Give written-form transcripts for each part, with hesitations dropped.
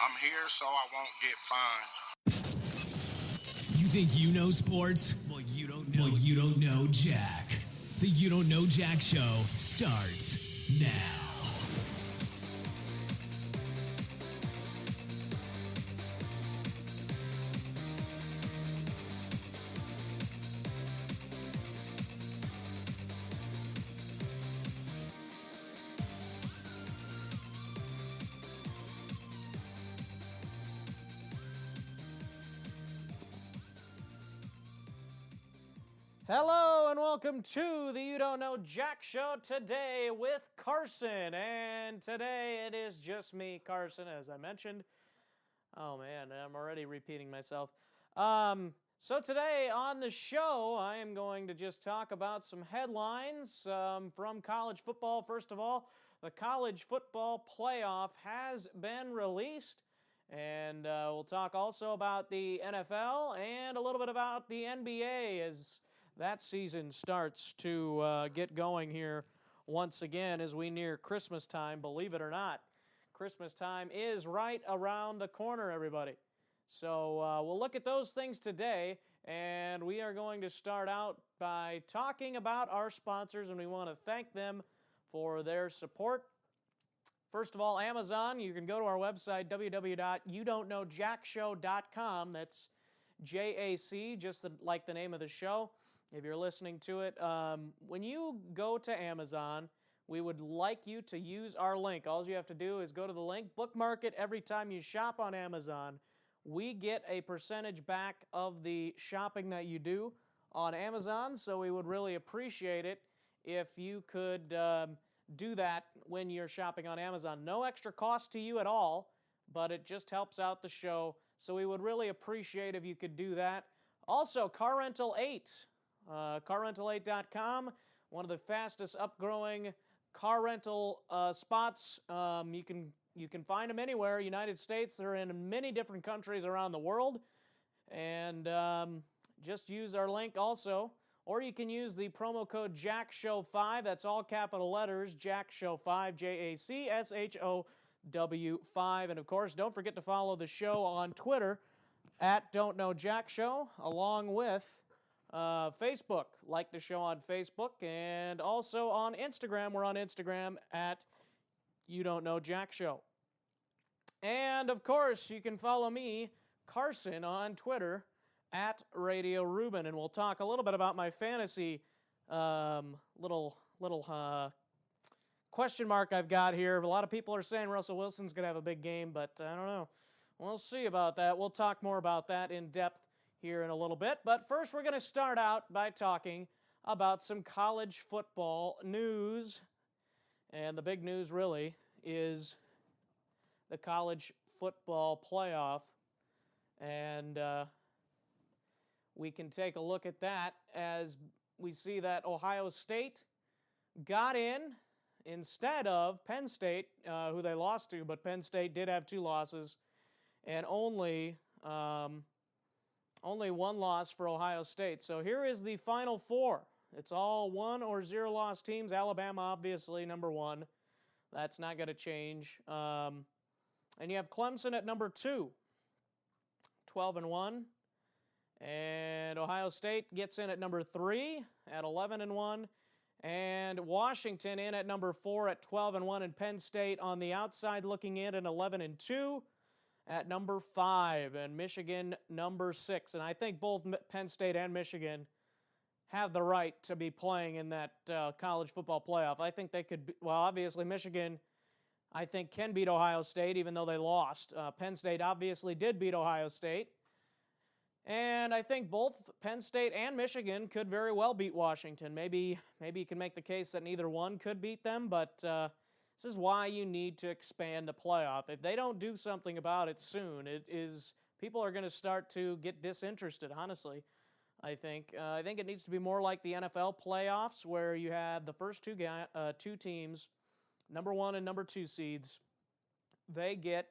I'm here so I won't get fined. You think you know sports? Well, you don't know Jack. The You Don't Know Jack Show starts now. Hello and welcome to the You Don't Know Jack Show today with Carson. And today it is just me, Carson, as I mentioned. Oh man, I'm already repeating myself. So today on the show, I am going to just talk about some headlines from college football. First of all, the college football playoff has been released. And we'll talk also about the NFL and a little bit about the NBA as that season starts to get going here once again as we near Christmas time, believe it or not. Christmas time is right around the corner, everybody. So we'll look at those things today, and we are going to start out by talking about our sponsors, and we want to thank them for their support. First of all, Amazon. You can go to our website, www.youdon'tknowjackshow.com. That's JAC, just like the name of the show. If you're listening to it, when you go to Amazon, we would like you to use our link. All you have to do is go to the link, bookmark it every time you shop on Amazon. We get a percentage back of the shopping that you do on Amazon, so we would really appreciate it if you could do that when you're shopping on Amazon. No extra cost to you at all, but it just helps out the show, so we would really appreciate if you could do that. Also, RGIII. CarRental8.com, one of the fastest upgrowing car rental spots. You can find them anywhere. United States, they're in many different countries around the world. And just use our link also. Or you can use the promo code JACKSHOW5. That's all capital letters, JACKSHOW5, JACKSHOW5. And of course, don't forget to follow the show on Twitter at Don't Know Jack Show, along with Facebook. Like the show on Facebook, and also on Instagram. We're on Instagram at You Don't Know Jack Show. And of course, you can follow me, Carson, on Twitter at Radio Ruben, and we'll talk a little bit about my fantasy little question mark I've got here. A lot of people are saying Russell Wilson's going to have a big game, but I don't know. We'll see about that. We'll talk more about that in depth here in a little bit. But first, we're going to start out by talking about some college football news. And the big news really is the college football playoff. And we can take a look at that as we see that Ohio State got in instead of Penn State, who they lost to, but Penn State did have 2 losses, and only one loss for Ohio State. So here is the Final Four. It's all 1 or 0 loss teams. Alabama, obviously, number 1. That's not going to change. And you have Clemson at number 2, 12-1. And Ohio State gets in at number 3 at 11-1. And Washington in at number 4 at 12-1. And Penn State on the outside looking in at 11-2. At number 5, and Michigan number 6. And I think both Penn State and Michigan have the right to be playing in that college football playoff. I think they could, obviously Michigan, I think, can beat Ohio State even though they lost. Penn State obviously did beat Ohio State. And I think both Penn State and Michigan could very well beat Washington. Maybe you can make the case that neither one could beat them, but this is why you need to expand the playoff. If they don't do something about it soon, people are going to start to get disinterested, honestly, I think. I think it needs to be more like the NFL playoffs where you have the first two teams, number 1 and number 2 seeds. They get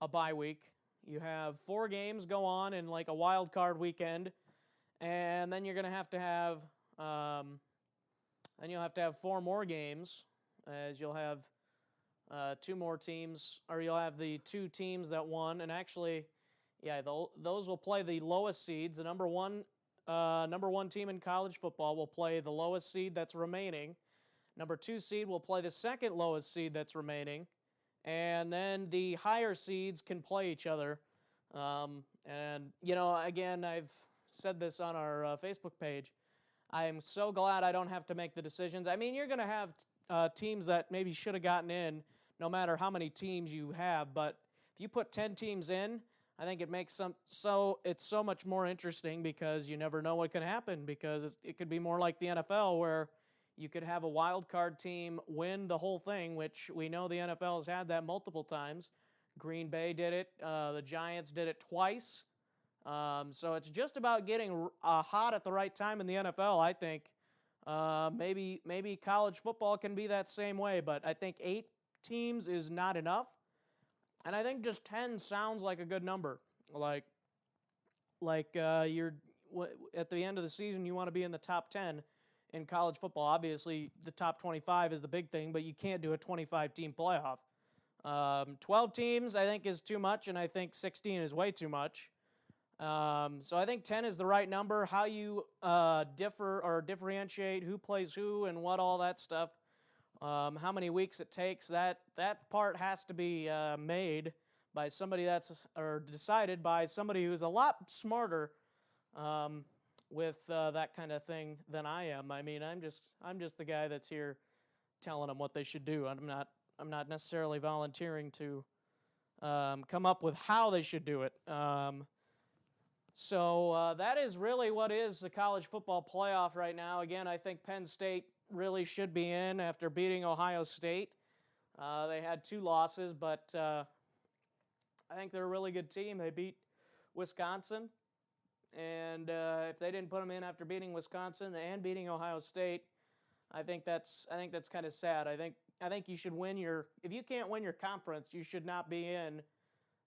a bye week. You have 4 games go on in like a wild card weekend, and then you're going to have 4 more games, as you'll have two more teams, or you'll have the two teams that won, and actually, yeah, those will play the lowest seeds. The number one team in college football will play the lowest seed that's remaining. Number 2 seed will play the second lowest seed that's remaining, and then the higher seeds can play each other. And again, I've said this on our Facebook page. I am so glad I don't have to make the decisions. I mean, you're going to have teams that maybe should have gotten in, no matter how many teams you have. But if you put 10 teams in, I think it makes it's so much more interesting, because you never know what can happen. Because it could be more like the NFL, where you could have a wild card team win the whole thing, which we know the NFL has had that multiple times. Green Bay did it. The Giants did it twice. So it's just about getting hot at the right time in the NFL, I think. Maybe college football can be that same way, but I think 8 teams is not enough. And I think just 10 sounds like a good number. Like you're at the end of the season, you want to be in the top 10 in college football. Obviously, the top 25 is the big thing, but you can't do a 25-team playoff. 12 teams, I think, is too much, and I think 16 is way too much. So I think 10 is the right number. How you differ or differentiate who plays who and what all that stuff, how many weeks it takes, that part has to be made by somebody or decided by somebody who's a lot smarter with that kind of thing than I am. I mean, I'm just the guy that's here telling them what they should do. I'm not necessarily volunteering to come up with how they should do it. So that is really what is the college football playoff right now. Again, I think Penn State really should be in after beating Ohio State. They had 2 losses, but I think they're a really good team. They beat Wisconsin, and if they didn't put them in after beating Wisconsin and beating Ohio State, I think that's kind of sad. I think you should win if you can't win your conference, you should not be in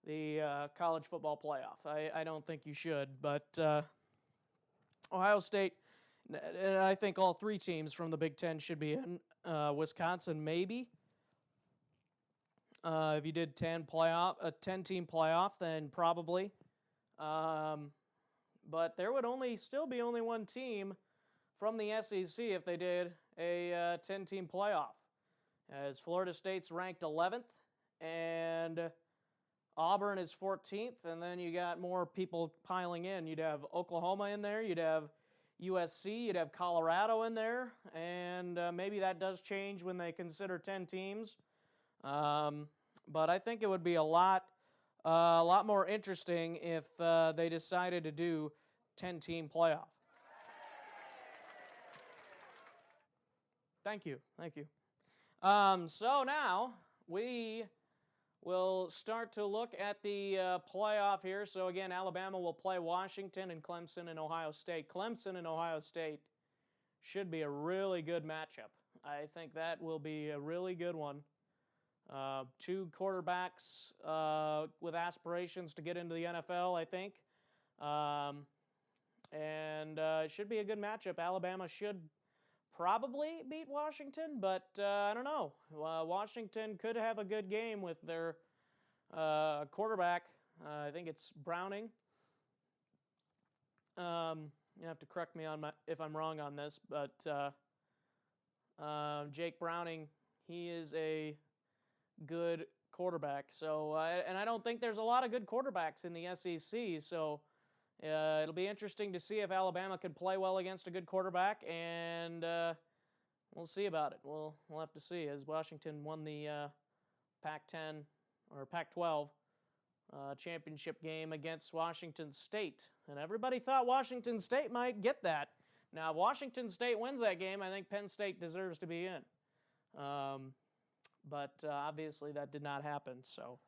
the college football playoff. I don't think you should, but Ohio State, and I think all 3 teams from the Big Ten should be in. Wisconsin, maybe. If you did a 10-team playoff, then probably. But there would still be only one team from the SEC if they did a 10-team playoff, as Florida State's ranked 11th, and Auburn is 14th, and then you got more people piling in. You'd have Oklahoma in there, you'd have USC, you'd have Colorado in there, and maybe that does change when they consider 10 teams. But I think it would be a lot more interesting if they decided to do 10-team playoff. Thank you. So now we will start to look at the playoff here. So again, Alabama will play Washington, and Clemson and Ohio State. Clemson and Ohio State should be a really good matchup. I think that will be a really good one. 2 quarterbacks with aspirations to get into the NFL, I think. And it should be a good matchup. Alabama should probably beat Washington, but I don't know. Washington could have a good game with their quarterback. I think it's Browning. You have to correct me if I'm wrong on this, but Jake Browning, he is a good quarterback. So, and I don't think there's a lot of good quarterbacks in the SEC. So, it'll be interesting to see if Alabama can play well against a good quarterback, and we'll see about it. We'll have to see, as Washington won the Pac-10 or Pac-12 championship game against Washington State, and everybody thought Washington State might get that. Now, if Washington State wins that game, I think Penn State deserves to be in. But obviously that did not happen. So,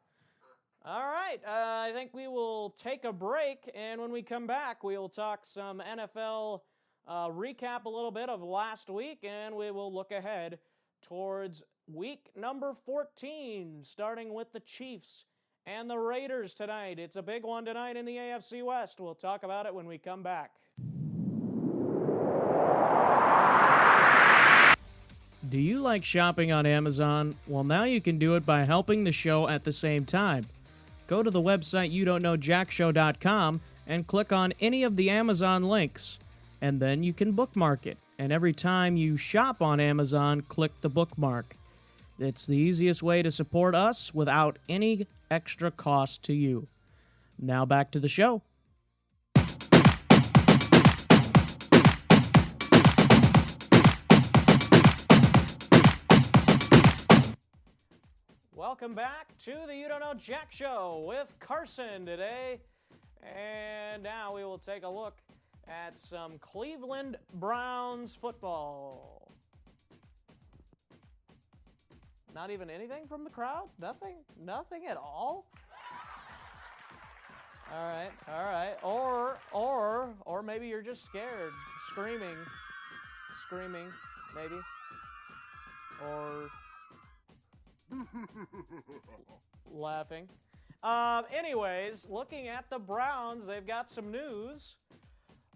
all right, I think we will take a break, and when we come back, we will talk some NFL, recap a little bit of last week, and we will look ahead towards week number 14, starting with the Chiefs and the Raiders tonight. It's a big one tonight in the AFC West. We'll talk about it when we come back. Do you like shopping on Amazon? Well, now you can do it by helping the show at the same time. Go to the website youdon'tknowjackshow.com and click on any of the Amazon links, and then you can bookmark it. And every time you shop on Amazon, click the bookmark. It's the easiest way to support us without any extra cost to you. Now back to the show. Welcome back to the You Don't Know Jack Show with Carson today. And now we will take a look at some Cleveland Browns football. Not even anything from the crowd? Nothing? Nothing at all? All right. Or maybe you're just scared, screaming, maybe. Or laughing. Anyways, looking at the Browns, they've got some news.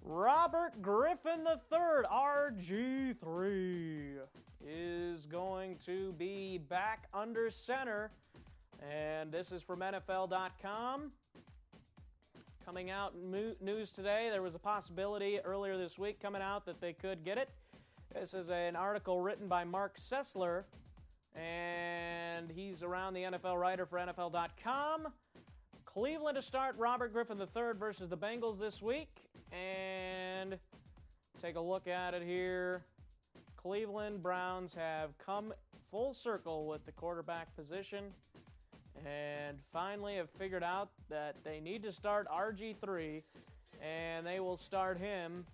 Robert Griffin III, RG3, is going to be back under center. And this is from NFL.com. Coming out news today, there was a possibility earlier this week coming out that they could get it. This is an article written by Mark Sessler, and he's around the NFL writer for NFL.com. Cleveland to start Robert Griffin III versus the Bengals this week. And take a look at it here. Cleveland Browns have come full circle with the quarterback position and finally have figured out that they need to start RG3, and they will start him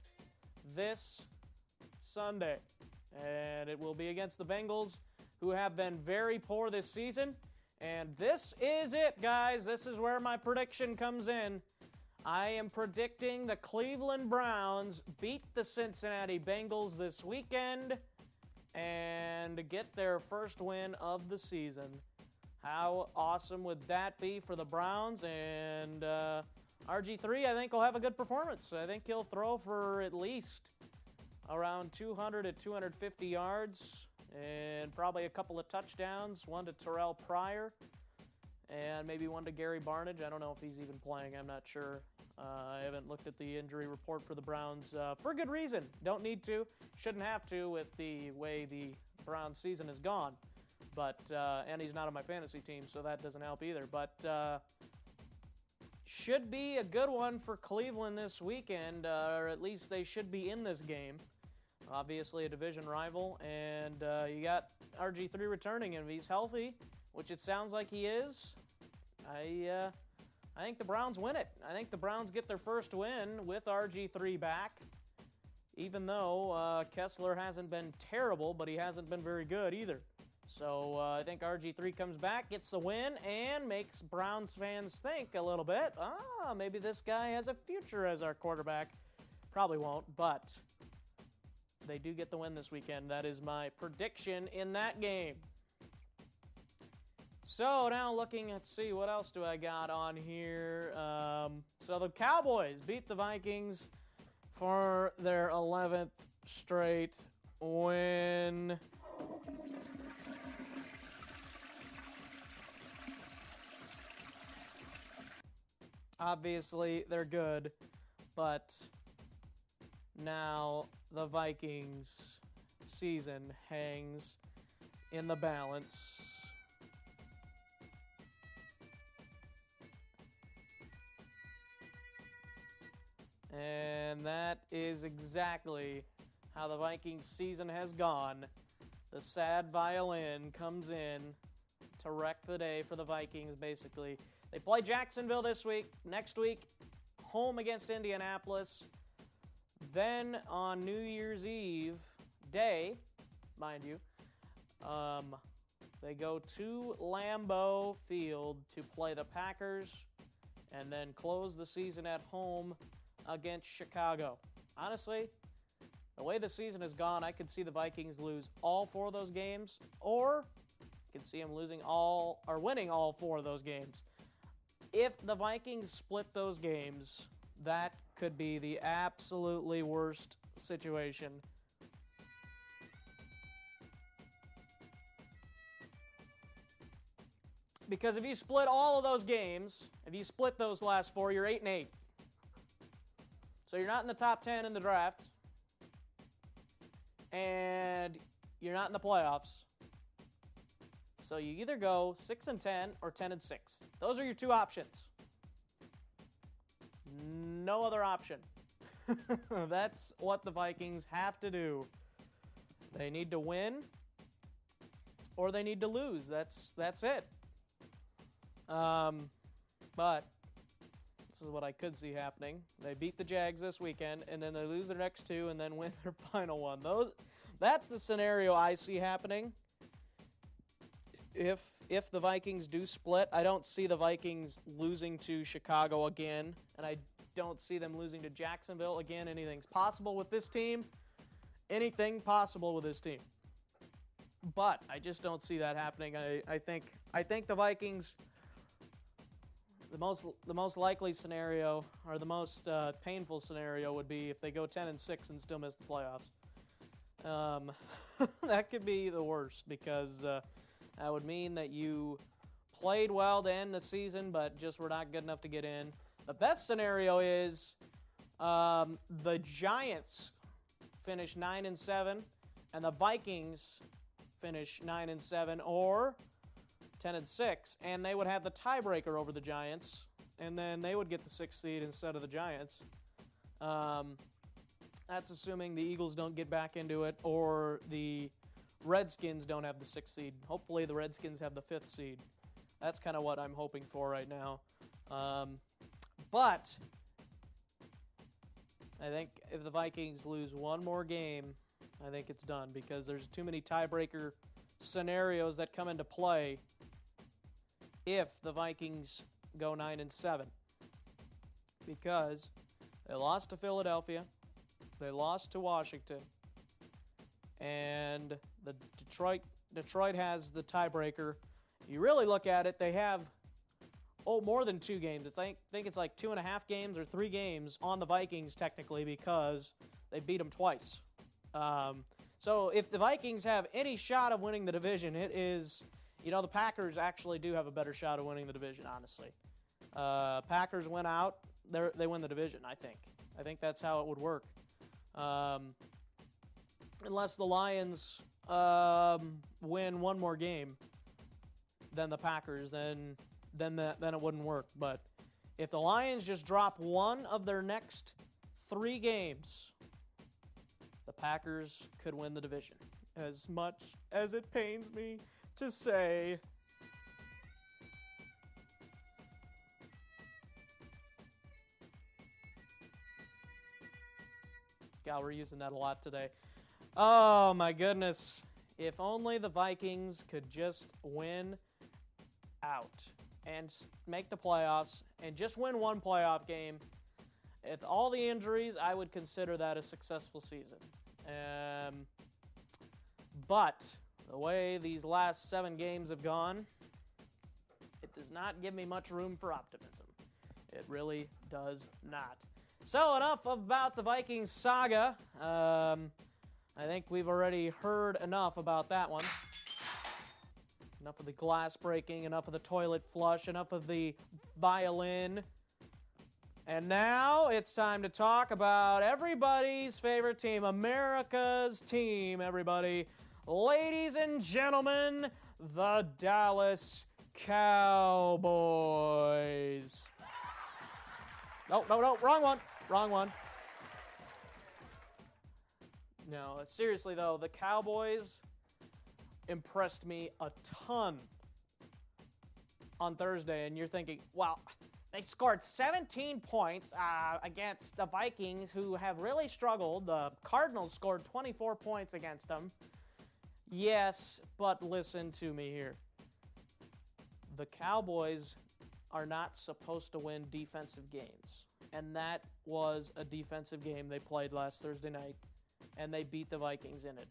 this Sunday. And it will be against the Bengals, who have been very poor this season. And this is it, guys. This is where my prediction comes in. I am predicting the Cleveland Browns beat the Cincinnati Bengals this weekend and get their first win of the season. How awesome would that be for the Browns? And RG3, I think, will have a good performance. I think he'll throw for at least around 200 to 250 yards and probably a couple of touchdowns, one to Terrell Pryor and maybe one to Gary Barnidge. I don't know if he's even playing. I'm not sure. I haven't looked at the injury report for the Browns for good reason. Don't need to. Shouldn't have to with the way the Browns season has gone. But and he's not on my fantasy team, so that doesn't help either. But should be a good one for Cleveland this weekend, or at least they should be in this game. Obviously a division rival, and you got RG3 returning, and if he's healthy, which it sounds like he is, I think the Browns win it. I think the Browns get their first win with RG3 back, even though Kessler hasn't been terrible, but he hasn't been very good either. So I think RG3 comes back, gets the win, and makes Browns fans think a little bit, maybe this guy has a future as our quarterback. Probably won't, but they do get the win this weekend. That is my prediction in that game. So now looking, let's see, what else do I got on here? So the Cowboys beat the Vikings for their 11th straight win. Obviously, they're good, but now the Vikings season hangs in the balance. And that is exactly how the Vikings season has gone. The sad violin comes in to wreck the day for the Vikings, basically. They play Jacksonville this week. Next week, home against Indianapolis. Then on New Year's Eve day, mind you, they go to Lambeau Field to play the Packers and then close the season at home against Chicago. Honestly, the way the season has gone, I could see the Vikings lose all four of those games, or I could see them winning all four of those games. If the Vikings split those games, that could be the absolutely worst situation Because if you split all of those games, if you split those last 4, you're 8-8. So you're not in the top 10 in the draft. And you're not in the playoffs. So you either go 6-10 or 10-6. Those are your two options. No other option. That's what the Vikings have to do. They need to win or they need to lose. That's it. But this is what I could see happening. They beat the Jags this weekend, and then they lose their next 2 and then win their final one. That's the scenario I see happening. If the Vikings do split, I don't see the Vikings losing to Chicago again, and I don't see them losing to Jacksonville again. Anything's possible with this team. Anything possible with this team. But I just don't see that happening. I think the Vikings, the most likely scenario, or the most painful scenario, would be if they go 10-6 and still miss the playoffs. That could be the worst, because that would mean that you played well to end the season, but just were not good enough to get in. The best scenario is the Giants finish 9-7, and the Vikings finish 9-7 or 10-6, and they would have the tiebreaker over the Giants, and then they would get the 6th seed instead of the Giants. That's assuming the Eagles don't get back into it, or the Redskins don't have the 6th seed. Hopefully the Redskins have the 5th seed. That's kind of what I'm hoping for right now. But I think if the Vikings lose one more game, I think it's done, because there's too many tiebreaker scenarios that come into play if the Vikings go 9-7. Because they lost to Philadelphia, they lost to Washington, and the Detroit has the tiebreaker. You really look at it, they have more than 2 games. I think it's like 2.5 games or 3 games on the Vikings technically, because they beat them twice. So if the Vikings have any shot of winning the division, it is, the Packers actually do have a better shot of winning the division, honestly. Packers win out, they win the division, I think. I think that's how it would work. Unless the Lions win one more game than the Packers, then it wouldn't work. But if the Lions just drop one of their next 3 games, the Packers could win the division. As much as it pains me to say. God, we're using that a lot today. Oh, my goodness. If only the Vikings could just win out and make the playoffs and just win one playoff game. With all the injuries, I would consider that a successful season. But the way these last 7 games have gone, it does not give me much room for optimism. It really does not. So enough about the Vikings saga. I think we've already heard enough about that one. Enough of the glass breaking, enough of the toilet flush, enough of the violin. And now it's time to talk about everybody's favorite team, America's team, everybody. Ladies and gentlemen, the Dallas Cowboys. No, wrong one. No, seriously though, the Cowboys impressed me a ton on Thursday, and you're thinking, well, they scored 17 points against the Vikings, who have really struggled. The Cardinals scored 24 points against them. Yes, but listen to me here. The Cowboys are not supposed to win defensive games, and that was a defensive game they played last Thursday night, and they beat the Vikings in it.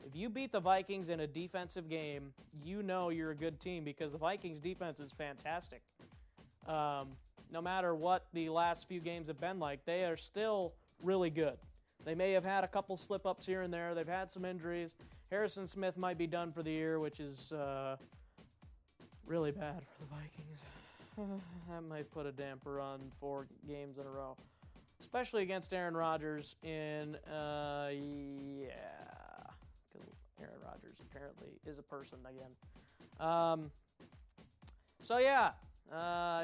If you beat the Vikings in a defensive game, you know you're a good team, because the Vikings defense is fantastic. No matter what the last few games have been like, they are still really good. They may have had a couple slip-ups here and there. They've had some injuries. Harrison Smith might be done for the year, which is really bad for the Vikings. That might put a damper on 4 games in a row, especially against Aaron Rodgers in, because Aaron Rodgers apparently is a person again. So yeah,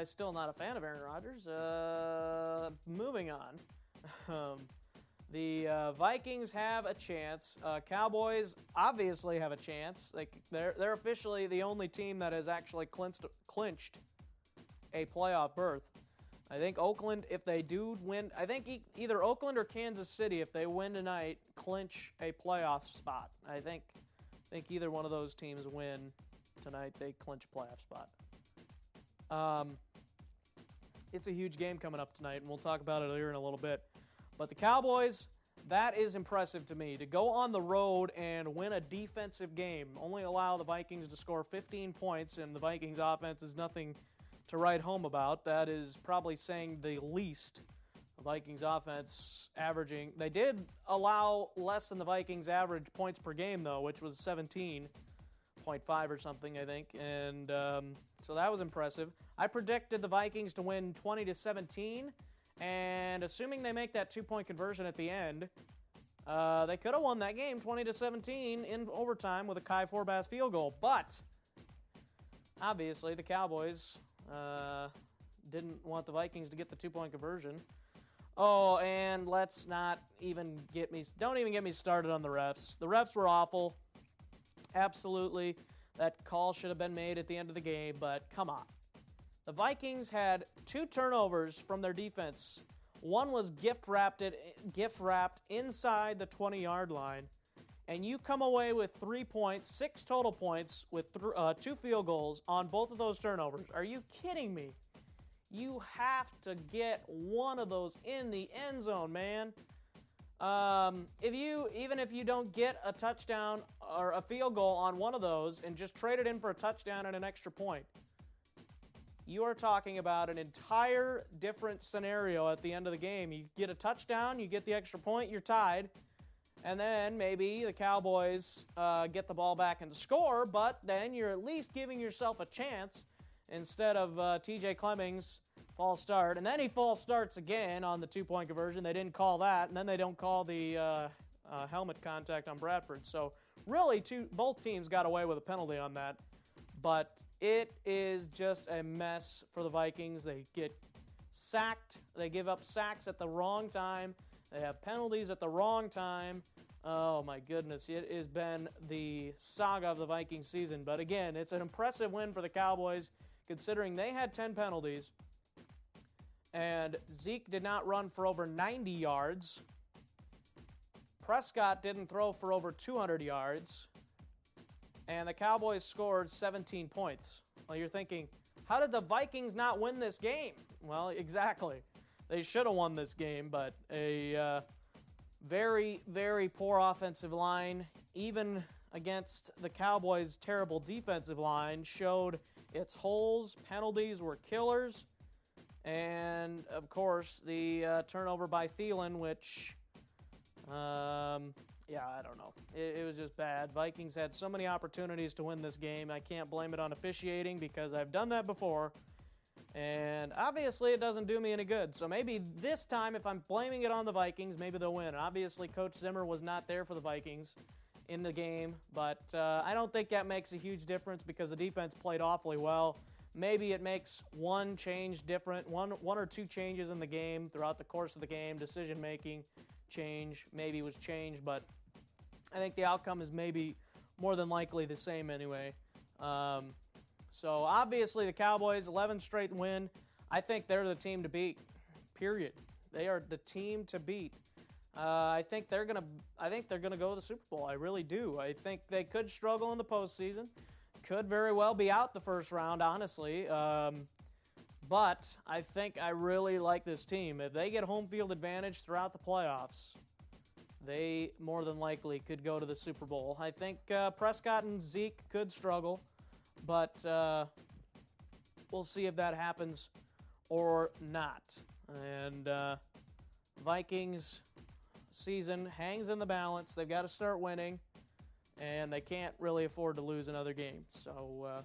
still not a fan of Aaron Rodgers. Moving on. The Vikings have a chance. Cowboys obviously have a chance. They're officially the only team that has actually clinched a playoff berth. I think Oakland, if they do win, I think either Oakland or Kansas City, if they win tonight, clinch a playoff spot. I think either one of those teams win tonight, they clinch a playoff spot. It's a huge game coming up tonight, and we'll talk about it here in a little bit. But the Cowboys, that is impressive to me. To go on the road and win a defensive game, only allow the Vikings to score 15 points, and the Vikings offense is nothing to write home about. That is probably saying the least. The Vikings offense averaging, they did allow less than the Vikings average points per game, though, which was 17.5 or something, I think. And so that was impressive. I predicted the Vikings to win 20-17. And assuming they make that 2-point conversion at the end, they could have won that game 20-17 in overtime with a Kai Forbath field goal. But obviously the Cowboys didn't want the Vikings to get the 2-point conversion. Oh, and let's not even don't even get me started on the refs. The refs were awful. Absolutely. That call should have been made at the end of the game, but come on. The Vikings had 2 turnovers from their defense. One was gift wrapped inside the 20-yard line, and you come away with 3 points, 6 total points with 2 field goals on both of those turnovers. Are you kidding me? You have to get one of those in the end zone, man. Even if you don't get a touchdown or a field goal on one of those and just trade it in for a touchdown and an extra point, you are talking about an entire different scenario at the end of the game. You get a touchdown, you get the extra point, you're tied, and then maybe the Cowboys get the ball back and score, but then you're at least giving yourself a chance instead of T.J. Clemmings false start. And then he false starts again on the 2-point conversion. They didn't call that, and then they don't call the helmet contact on Bradford. So really, both teams got away with a penalty on that, but it is just a mess for the Vikings. They get sacked. They give up sacks at the wrong time. They have penalties at the wrong time. Oh, my goodness. It has been the saga of the Vikings season. But, again, it's an impressive win for the Cowboys, considering they had 10 penalties. And Zeke did not run for over 90 yards. Prescott didn't throw for over 200 yards. And the Cowboys scored 17 points. Well, you're thinking, how did the Vikings not win this game? Well, exactly. They should have won this game, but a very, very poor offensive line, even against the Cowboys' terrible defensive line, showed its holes. Penalties were killers. And, of course, the turnover by Thielen, which... I don't know. It was just bad. Vikings had so many opportunities to win this game. I can't blame it on officiating because I've done that before. And obviously it doesn't do me any good. So maybe this time, if I'm blaming it on the Vikings, maybe they'll win. Obviously Coach Zimmer was not there for the Vikings in the game. But I don't think that makes a huge difference because the defense played awfully well. Maybe it makes one change different, one or two changes in the game throughout the course of the game, decision-making change maybe was changed, but I think the outcome is maybe more than likely the same anyway. So obviously the Cowboys, 11th straight win. I think they're the team to beat. Period. They are the team to beat. I think they're gonna go to the Super Bowl. I really do. I think they could struggle in the postseason. Could very well be out the first round, honestly. But I think I really like this team. If they get home field advantage throughout the playoffs, they more than likely could go to the Super Bowl. I think Prescott and Zeke could struggle, but we'll see if that happens or not. And Vikings season hangs in the balance. They've got to start winning, and they can't really afford to lose another game. So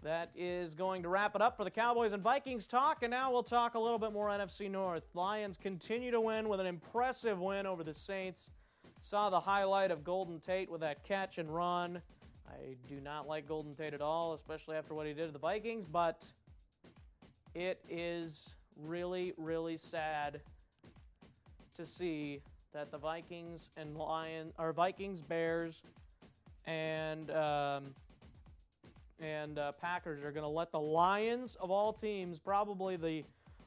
that is going to wrap it up for the Cowboys and Vikings talk, and now we'll talk a little bit more NFC North. Lions continue to win with an impressive win over the Saints. Saw the highlight of Golden Tate with that catch and run. I do not like Golden Tate at all, especially after what he did to the Vikings, but it is really, really sad to see that the Vikings and Vikings, Bears, and Packers are going to let the Lions, of all teams, probably the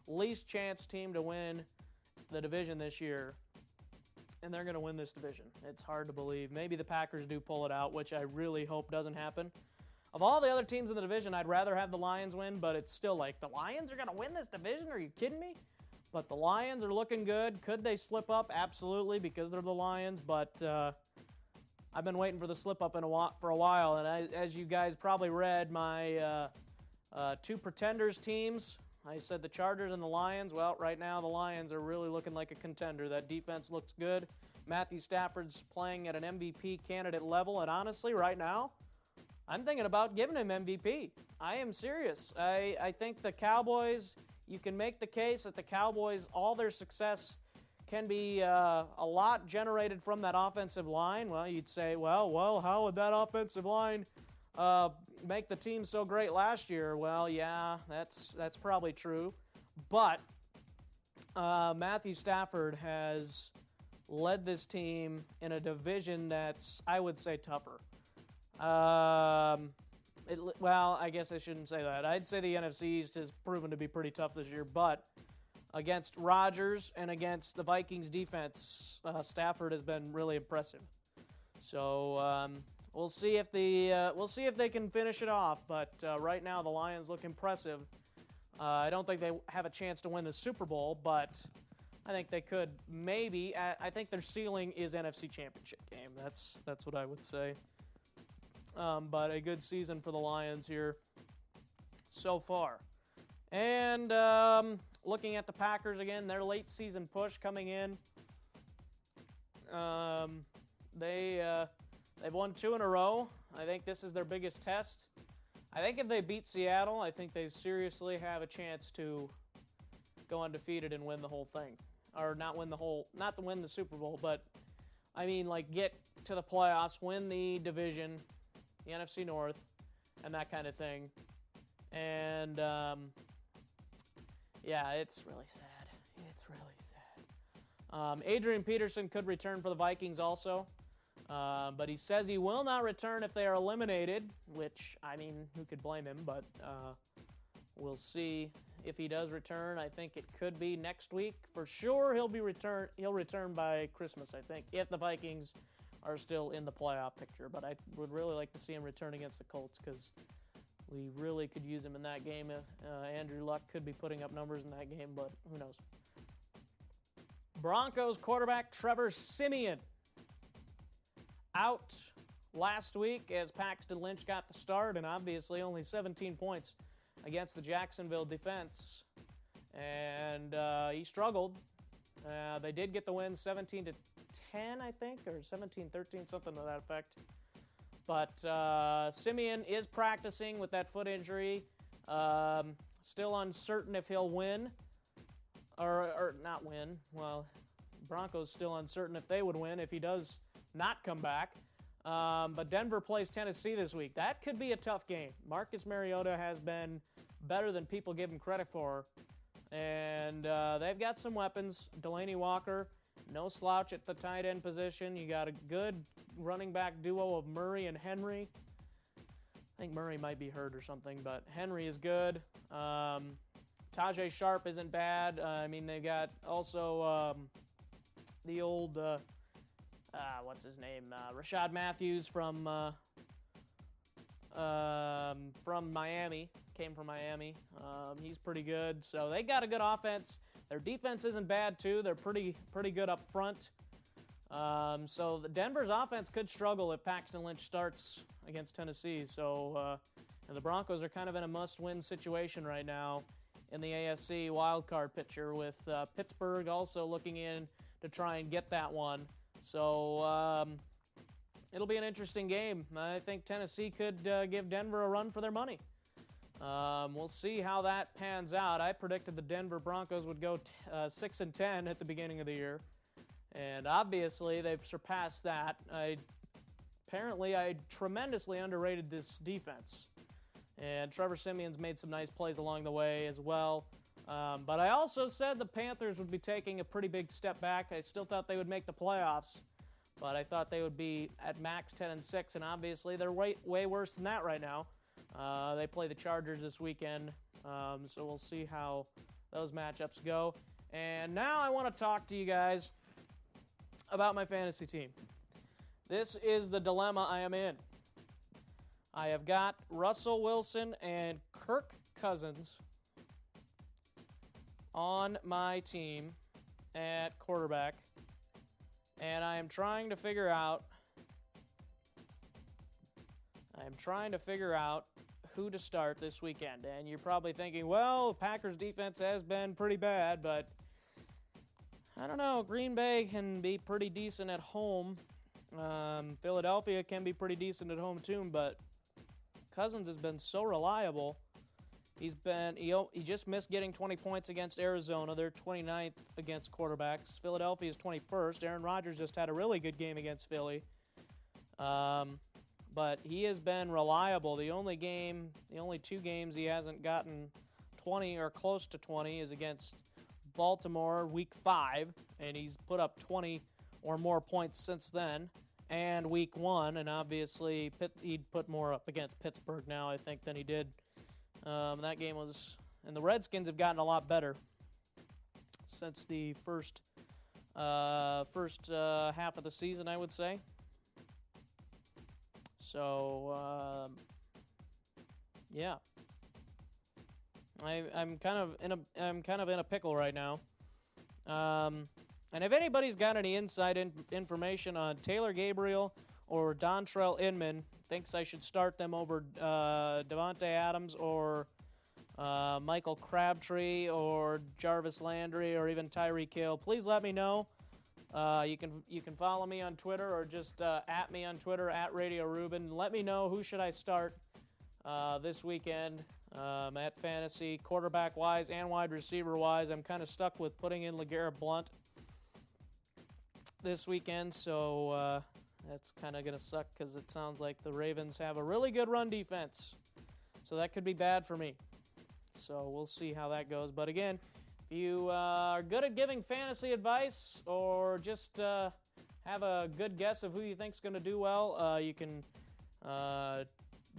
least chance team to win the division this year, and they're going to win this division. It's hard to believe. Maybe the Packers do pull it out, which I really hope doesn't happen. Of all the other teams in the division, I'd rather have the Lions win, but it's still like, the Lions are going to win this division? Are you kidding me? But the Lions are looking good. Could they slip up? Absolutely, because they're the Lions, but I've been waiting for the slip up for a while, and as you guys probably read, my two pretenders teams, I said the Chargers and the Lions. Well, right now the Lions are really looking like a contender. That defense looks good. Matthew Stafford's playing at an MVP candidate level, and honestly, right now, I'm thinking about giving him MVP. I am serious. I think the Cowboys, you can make the case that the Cowboys, all their success can be a lot generated from that offensive line. Well, you'd say, well, how would that offensive line make the team so great last year? Well, yeah, that's probably true. But Matthew Stafford has led this team in a division that's, I would say, tougher. Well, I guess I shouldn't say that. I'd say the NFC East has proven to be pretty tough this year, but against Rodgers and against the Vikings defense, Stafford has been really impressive. So we'll see if they can finish it off. But right now the Lions look impressive. I don't think they have a chance to win the Super Bowl, but I think they could maybe. I think their ceiling is NFC Championship game. That's what I would say. But a good season for the Lions here so far. And looking at the Packers again, their late season push coming in. They've won 2 in a row. I think this is their biggest test. I think if they beat Seattle, I think they seriously have a chance to go undefeated and win the whole thing. Or not to win the Super Bowl, but I mean like get to the playoffs, win the division, the NFC North, and that kind of thing. And yeah, it's really sad. It's really sad. Adrian Peterson could return for the Vikings also, but he says he will not return if they are eliminated, which, I mean, who could blame him, but we'll see if he does return. I think it could be next week. For sure, he'll return by Christmas, I think, if the Vikings are still in the playoff picture. But I would really like to see him return against the Colts because we really could use him in that game. Andrew Luck could be putting up numbers in that game, but who knows. Broncos quarterback Trevor Siemian out last week as Paxton Lynch got the start, and obviously only 17 points against the Jacksonville defense. And he struggled. They did get the win 17-10, I think, or 17-13, something to that effect. But Siemian is practicing with that foot injury. Still uncertain if he'll win or not win. Well, Broncos still uncertain if they would win if he does not come back. But Denver plays Tennessee this week. That could be a tough game. Marcus Mariota has been better than people give him credit for. And they've got some weapons. Delaney Walker, no slouch at the tight end position. You got a good running back duo of Murray and Henry. I think Murray might be hurt or something, but Henry is good. Tajay Sharp isn't bad. I mean, they've got also the old, what's his name? Rashad Matthews from Miami. Came from Miami. He's pretty good. So they got a good offense. Their defense isn't bad, too. They're pretty good up front. So the Denver's offense could struggle if Paxton Lynch starts against Tennessee. So and the Broncos are kind of in a must-win situation right now in the AFC wildcard picture, with Pittsburgh also looking in to try and get that one. So it'll be an interesting game. I think Tennessee could give Denver a run for their money. We'll see how that pans out. I predicted the Denver Broncos would go 6-10 at the beginning of the year, and obviously they've surpassed that. Apparently, I tremendously underrated this defense, and Trevor Siemian's made some nice plays along the way as well. But I also said the Panthers would be taking a pretty big step back. I still thought they would make the playoffs, but I thought they would be at max 10-6, and obviously they're way worse than that right now. They play the Chargers this weekend, so we'll see how those matchups go. And now I want to talk to you guys about my fantasy team. This is the dilemma I am in. I have got Russell Wilson and Kirk Cousins on my team at quarterback, and I am trying to figure out who to start this weekend. And you're probably thinking, well, the Packers defense has been pretty bad, but I don't know. Green Bay can be pretty decent at home. Philadelphia can be pretty decent at home too, but Cousins has been so reliable. He just missed getting 20 points against Arizona. They're 29th against quarterbacks. Philadelphia is 21st. Aaron Rodgers just had a really good game against Philly. But he has been reliable. The only two games he hasn't gotten 20 or close to 20 is against Baltimore week 5, and he's put up 20 or more points since then, and week 1, and obviously he'd put more up against Pittsburgh now, I think, than he did. That game was, and the Redskins have gotten a lot better since the first half of the season, I would say. So, yeah, I'm kind of in a pickle right now. And if anybody's got any inside information on Taylor Gabriel or Dontrell Inman, thinks I should start them over Devontae Adams or Michael Crabtree or Jarvis Landry or even Tyreek Hill, please let me know. You can follow me on Twitter or just at me on Twitter at Radio Ruben. Let me know who should I start this weekend at fantasy, quarterback wise and wide receiver wise. I'm kind of stuck with putting in LeGarrette Blount this weekend, so that's kind of gonna suck because it sounds like the Ravens have a really good run defense, so that could be bad for me. So we'll see how that goes. But again, if you are good at giving fantasy advice or just have a good guess of who you think's going to do well, you can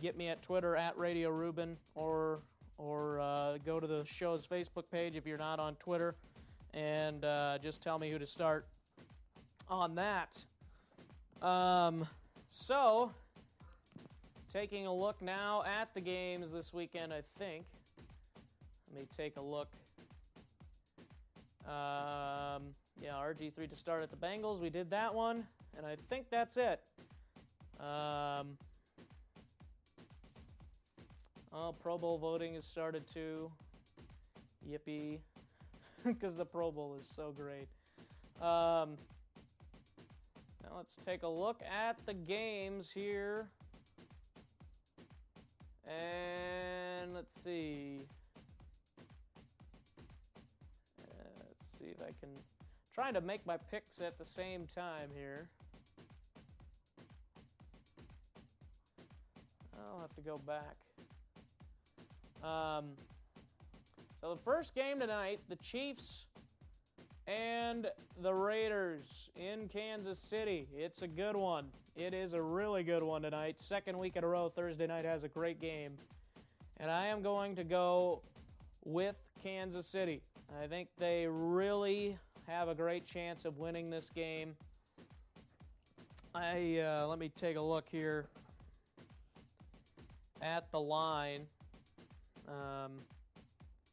get me at Twitter at Radio Ruben or go to the show's Facebook page if you're not on Twitter and just tell me who to start on that. So, taking a look now at the games this weekend, I think. Let me take a look. Yeah, RG3 to start at the Bengals. We did that one, and I think that's it. Pro Bowl voting has started too. Yippee. Because the Pro Bowl is so great. Now let's take a look at the games here. And let's see. Let's see if I can... Trying to make my picks at the same time here. I'll have to go back. So the first game tonight, the Chiefs and the Raiders in Kansas City. It's a good one. It is a really good one tonight. Second week in a row, Thursday night has a great game. And I am going to go with Kansas City. I think they really have a great chance of winning this game. Let me take a look here at the line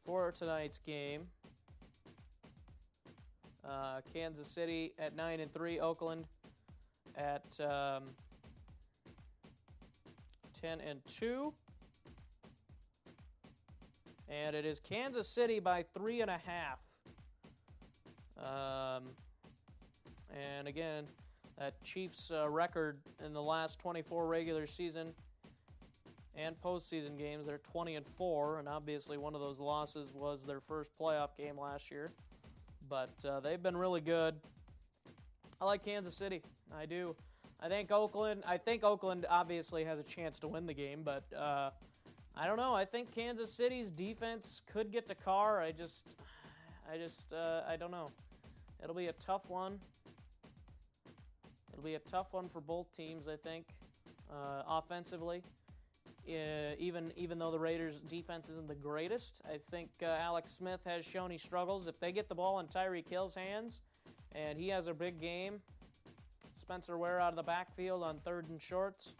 for tonight's game. Kansas City at 9-3, Oakland at 10-2. And it is Kansas City by 3.5. And again, that Chiefs record in the last 24 regular season and postseason games. They're 20-4, and obviously one of those losses was their first playoff game last year. But they've been really good. I like Kansas City. I do. I think Oakland obviously has a chance to win the game, but I don't know. I think Kansas City's defense could get to Carr. I don't know. It'll be a tough one. It'll be a tough one for both teams, I think, offensively. Even though the Raiders' defense isn't the greatest, I think Alex Smith has shown he struggles. If they get the ball in Tyreek Hill's hands and he has a big game, Spencer Ware out of the backfield on 3rd and shorts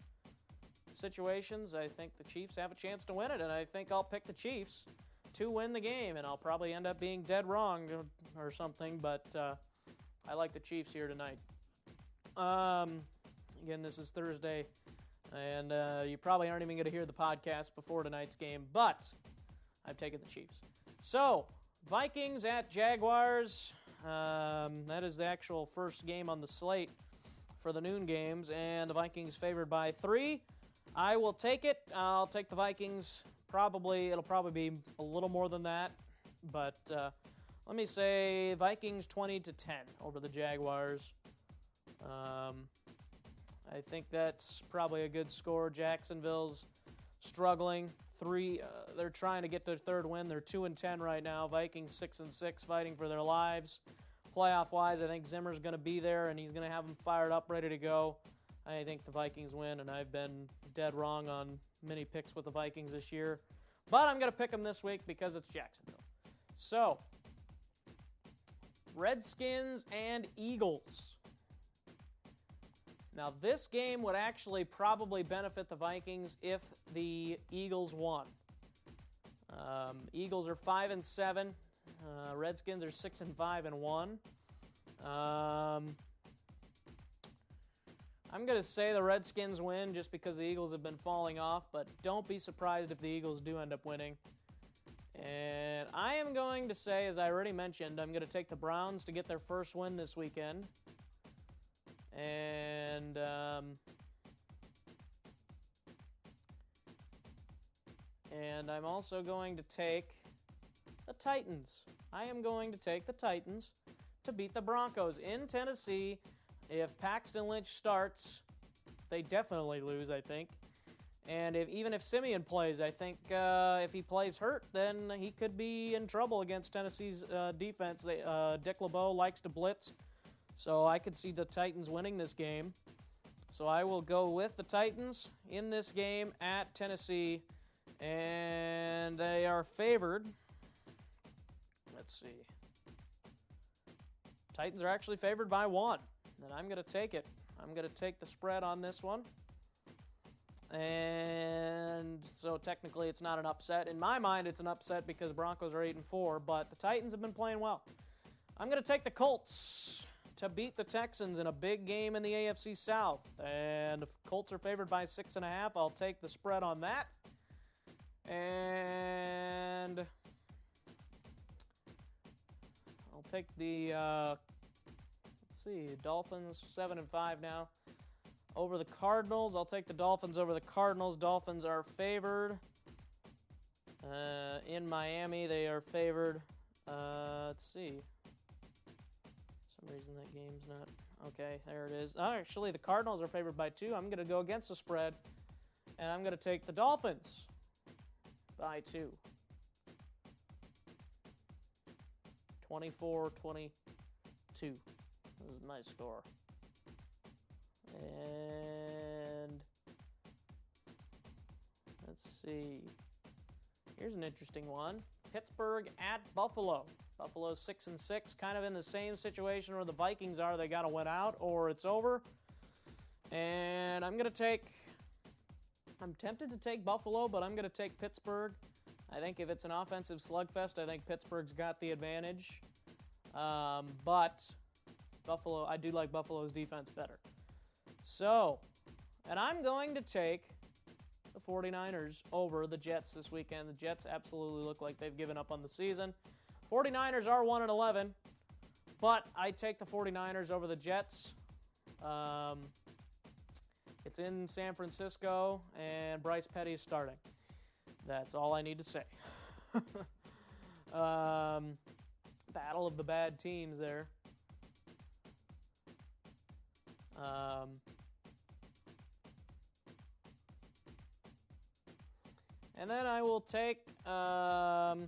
situations, I think the Chiefs have a chance to win it, and I think I'll pick the Chiefs to win the game, and I'll probably end up being dead wrong or something, but I like the Chiefs here tonight. Again, this is Thursday, and you probably aren't even going to hear the podcast before tonight's game, but I've taken the Chiefs. So, Vikings at Jaguars. That is the actual first game on the slate for the noon games, and the Vikings favored by 3. I will take it. I'll take the Vikings. It'll probably be a little more than that, but let me say Vikings 20-10 over the Jaguars. I think that's probably a good score. Jacksonville's struggling. They're trying to get their 3rd win. They're 2-10 right now. Vikings 6-6, fighting for their lives. Playoff-wise, I think Zimmer's going to be there, and he's going to have them fired up, ready to go. I think the Vikings win, and I've been dead wrong on many picks with the Vikings this year. But I'm going to pick them this week because it's Jacksonville. So, Redskins and Eagles. Now, this game would actually probably benefit the Vikings if the Eagles won. Eagles are 5-7. Redskins are 6-5-1. I'm going to say the Redskins win just because the Eagles have been falling off, but don't be surprised if the Eagles do end up winning. And I am going to say, as I already mentioned, I'm going to take the Browns to get their first win this weekend. And I'm also going to take the Titans. I am going to take the Titans to beat the Broncos in Tennessee. If Paxton Lynch starts, they definitely lose, I think. And even if Siemian plays, I think if he plays hurt, then he could be in trouble against Tennessee's defense. Dick LeBeau likes to blitz, so I could see the Titans winning this game. So I will go with the Titans in this game at Tennessee, and they are favored. Let's see. Titans are actually favored by 1. And I'm going to take it. I'm going to take the spread on this one. And so technically it's not an upset. In my mind, it's an upset because Broncos are 8-4, but the Titans have been playing well. I'm going to take the Colts to beat the Texans in a big game in the AFC South. And the Colts are favored by 6.5. I'll take the spread on that. And I'll take the Dolphins 7-5 now over the Cardinals. I'll take the Dolphins over the Cardinals. Dolphins are favored in Miami. They are favored. Let's see. For some reason that game's not okay. There it is. Actually, the Cardinals are favored by 2. I'm going to go against the spread, and I'm going to take the Dolphins by 2. 24-22. This is my score. And let's see. Here's an interesting one. Pittsburgh at Buffalo. Buffalo's 6-6, kind of in the same situation where the Vikings are. They got to win out or it's over. And I'm tempted to take Buffalo, but I'm going to take Pittsburgh. I think if it's an offensive slugfest, I think Pittsburgh's got the advantage. But Buffalo, I do like Buffalo's defense better. So, and I'm going to take the 49ers over the Jets this weekend. The Jets absolutely look like they've given up on the season. 49ers are 1-11, but I take the 49ers over the Jets. It's in San Francisco, and Bryce Petty is starting. That's all I need to say. Battle of the bad teams there. And then I will take the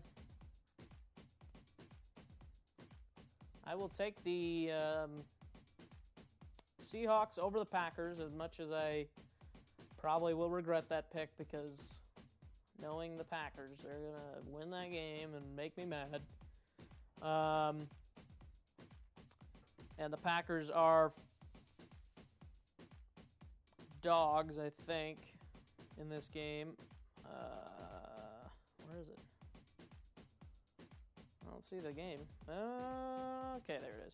Seahawks over the Packers, as much as I probably will regret that pick, because knowing the Packers, they're going to win that game and make me mad. And the Packers are dogs, I think, in this game. Where is it? I don't see the game. Okay, there it is.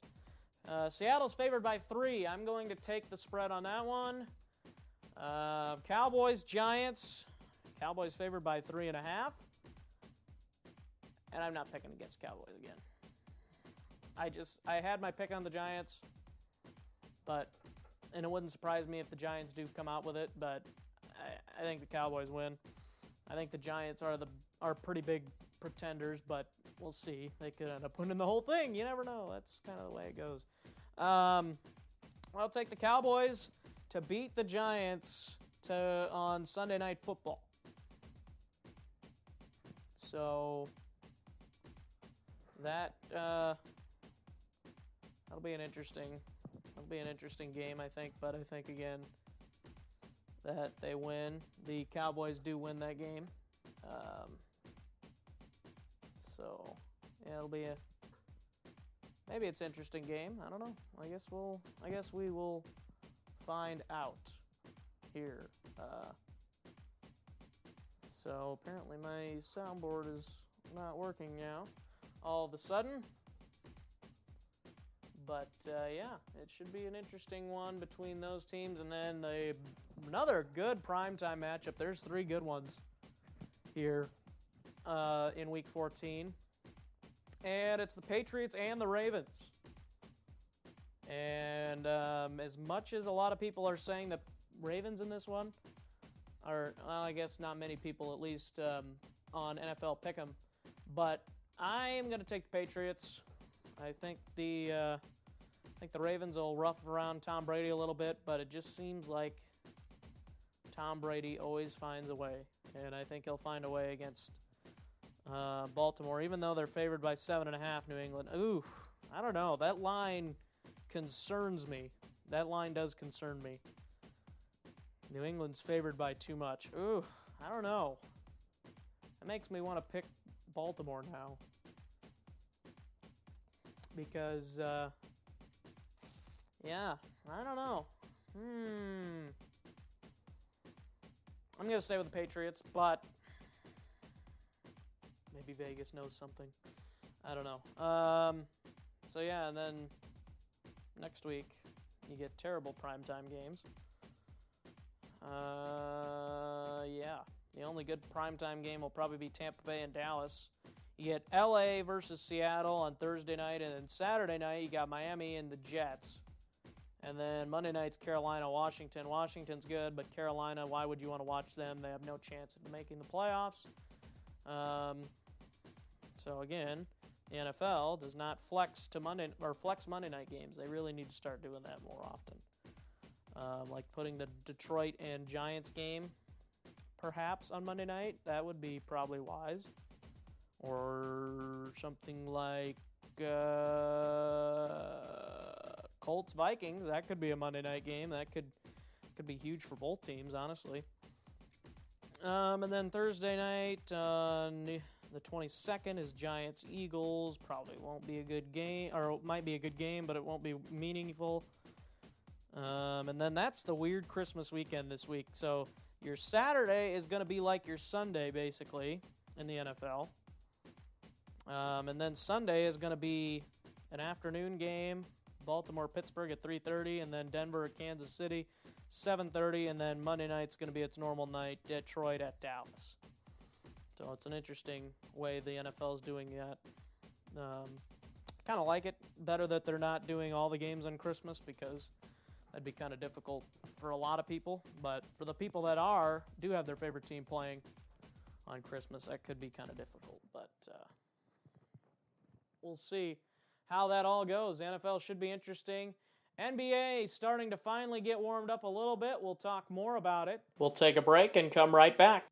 Seattle's favored by 3. I'm going to take the spread on that one. Cowboys, Giants. Cowboys favored by 3.5. And I'm not picking against Cowboys again. I had my pick on the Giants, and it wouldn't surprise me if the Giants do come out with it, but I think the Cowboys win. I think the Giants are pretty big pretenders, but we'll see. They could end up winning the whole thing. You never know. That's kind of the way it goes. I'll take the Cowboys to beat the Giants on Sunday Night Football. So that'll be an interesting game, I think. But I think again that they win. The Cowboys do win that game. So yeah, it'll be maybe it's an interesting game. I don't know. I guess we will find out here. So apparently my soundboard is not working now all of a sudden. But yeah, it should be an interesting one between those teams. And then another good primetime matchup. There's 3 good ones here in Week 14. And it's the Patriots and the Ravens. And as much as a lot of people are saying that Ravens in this one, well, I guess not many people, at least on NFL Pick'em. But I am going to take the Patriots. I think the Ravens will rough around Tom Brady a little bit, but it just seems like Tom Brady always finds a way, and I think he'll find a way against Baltimore, even though they're favored by 7.5. New England. Ooh, I don't know. That line concerns me. That line does concern me. New England's favored by too much. Ooh, I don't know. That makes me want to pick Baltimore now. Because, yeah, I don't know. I'm going to stay with the Patriots, but maybe Vegas knows something. I don't know. So, yeah, and then next week you get terrible primetime games. Yeah, the only good primetime game will probably be Tampa Bay and Dallas. You get LA versus Seattle on Thursday night, and then Saturday night you got Miami and the Jets. And then Monday night's Carolina, Washington. Washington's good, but Carolina, why would you want to watch them? They have no chance of making the playoffs. So again, the NFL does not flex Monday night games. They really need to start doing that more often. Like putting the Detroit and Giants game perhaps on Monday night. That would be probably wise. Or something like Colts Vikings. That could be a Monday night game. That could be huge for both teams, honestly. And then Thursday night on the 22nd is Giants Eagles. Probably won't be a good game, or it might be a good game, but it won't be meaningful. And then that's the weird Christmas weekend this week. So your Saturday is going to be like your Sunday, basically, in the NFL. And then Sunday is going to be an afternoon game, Baltimore-Pittsburgh at 3:30, and then Denver at Kansas City, 7:30, and then Monday night's going to be its normal night, Detroit at Dallas. So it's an interesting way the NFL is doing that. Kind of like it better that they're not doing all the games on Christmas, because That'd be kind of difficult for a lot of people, but for the people that do have their favorite team playing on Christmas, that could be kind of difficult. But we'll see how that all goes. The NFL should be interesting. NBA starting to finally get warmed up a little bit. We'll talk more about it. We'll take a break and come right back.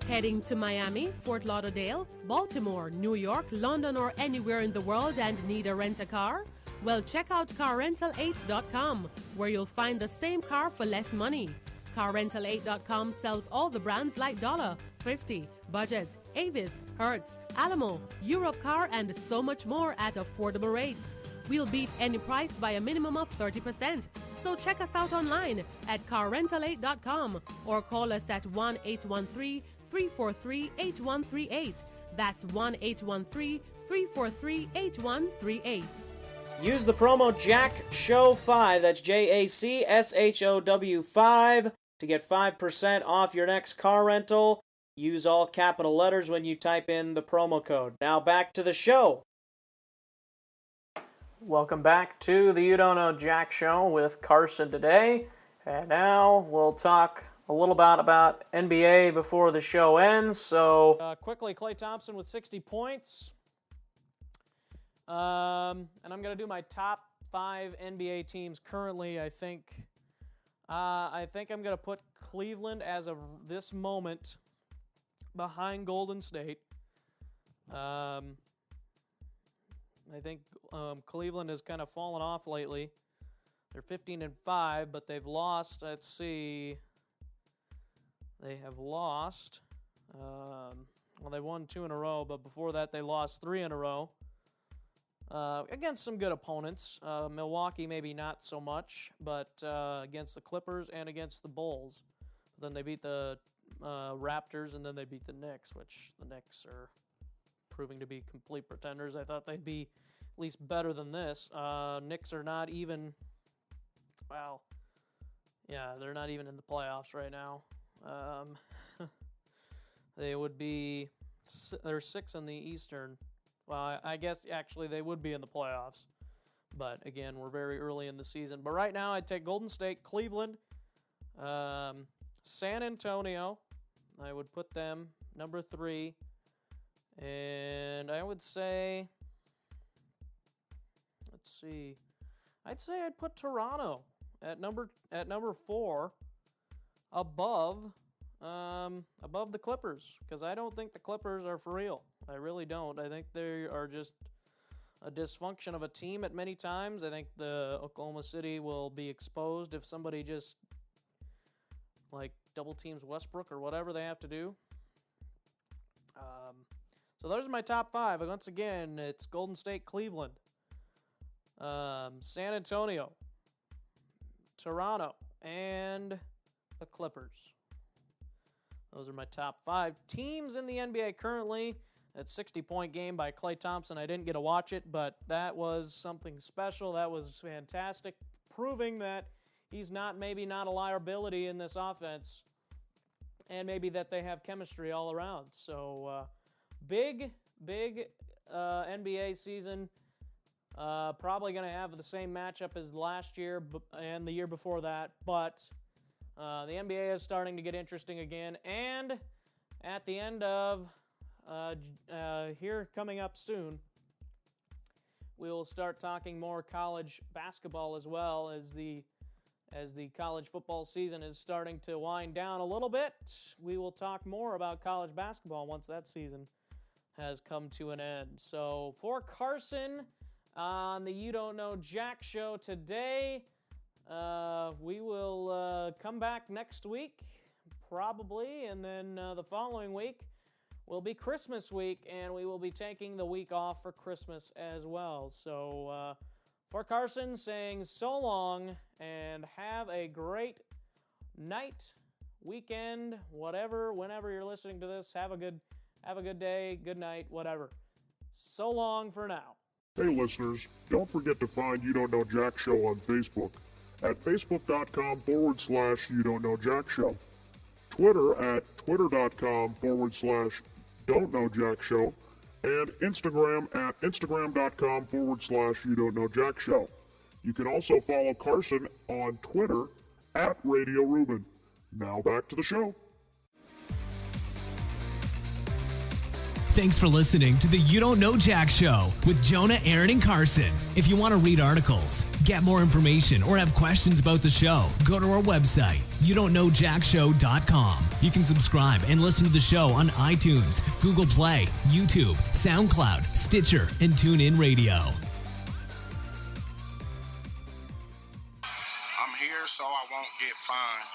Heading to Miami, Fort Lauderdale, Baltimore, New York, London, or anywhere in the world and need a rent-a-car? Well, check out CarRental8.com, where you'll find the same car for less money. CarRental8.com sells all the brands like Dollar, Thrifty, Budget, Avis, Hertz, Alamo, Europcar, and so much more at affordable rates. We'll beat any price by a minimum of 30%. So check us out online at CarRental8.com or call us at 1-813-343-8138. That's 1-813-343-8138. Use the promo JACKSHOW5, that's JACSHOW5, to get 5% off your next car rental. Use all capital letters when you type in the promo code. Now back to the show. Welcome back to the You Don't Know Jack Show with Carson today. And now we'll talk a little bit about NBA before the show ends. So quickly, Klay Thompson with 60 points. And I'm going to do my top 5 NBA teams currently. I think I'm going to put Cleveland as of this moment behind Golden State. I think Cleveland has kind of fallen off lately. They're 15-5, but they've lost. Let's see. They have lost. Well, they won 2 in a row, but before that they lost 3 in a row. Against some good opponents. Milwaukee maybe not so much, but against the Clippers and against the Bulls. Then they beat the Raptors, and then they beat the Knicks, which the Knicks are proving to be complete pretenders. I thought they'd be at least better than this. Knicks are not even, well, yeah, they're not even in the playoffs right now. They would be, they're 6th in the Eastern. Well, I guess actually they would be in the playoffs. But again, we're very early in the season. But right now I'd take Golden State, Cleveland, San Antonio. I would put them number 3. And I would say, let's see, I'd say I'd put Toronto at number 4 above the Clippers, because I don't think the Clippers are for real. I really don't. I think they are just a dysfunction of a team at many times. I think the Oklahoma City will be exposed if somebody just like double teams Westbrook or whatever they have to do. So those are my top 5. Once again, it's Golden State, Cleveland, San Antonio, Toronto, and the Clippers. Those are my top 5 teams in the NBA currently. That 60-point game by Klay Thompson, I didn't get to watch it, but that was something special. That was fantastic, proving that he's maybe not a liability in this offense, and maybe that they have chemistry all around. So big NBA season. Probably going to have the same matchup as last year and the year before that, but the NBA is starting to get interesting again. And at the end of here coming up soon, we will start talking more college basketball as well as the college football season is starting to wind down a little bit. We will talk more about college basketball once that season has come to an end. So for Carson on the You Don't Know Jack Show today, we will come back next week probably, and then the following week will be Christmas week, and we will be taking the week off for Christmas as well. So for Carson, saying so long and have a great night, weekend, whatever, whenever you're listening to this. Have a good day, good night, whatever. So long for now. Hey listeners, don't forget to find You Don't Know Jack Show on Facebook at facebook.com/You Don't Know Jack Show, Twitter at twitter.com/Don't Know Jack Show, and Instagram at instagram.com/You Don't Know Jack Show. You can also follow Carson on Twitter at Radio Ruben. Now back to the show. Thanks for listening to the You Don't Know Jack Show with Jonah, Aaron, and Carson. If you want to read articles, get more information, or have questions about the show, go to our website, youdon'tknowjackshow.com. You can subscribe and listen to the show on iTunes, Google Play, YouTube, SoundCloud, Stitcher, and TuneIn Radio. I'm here so I won't get fined.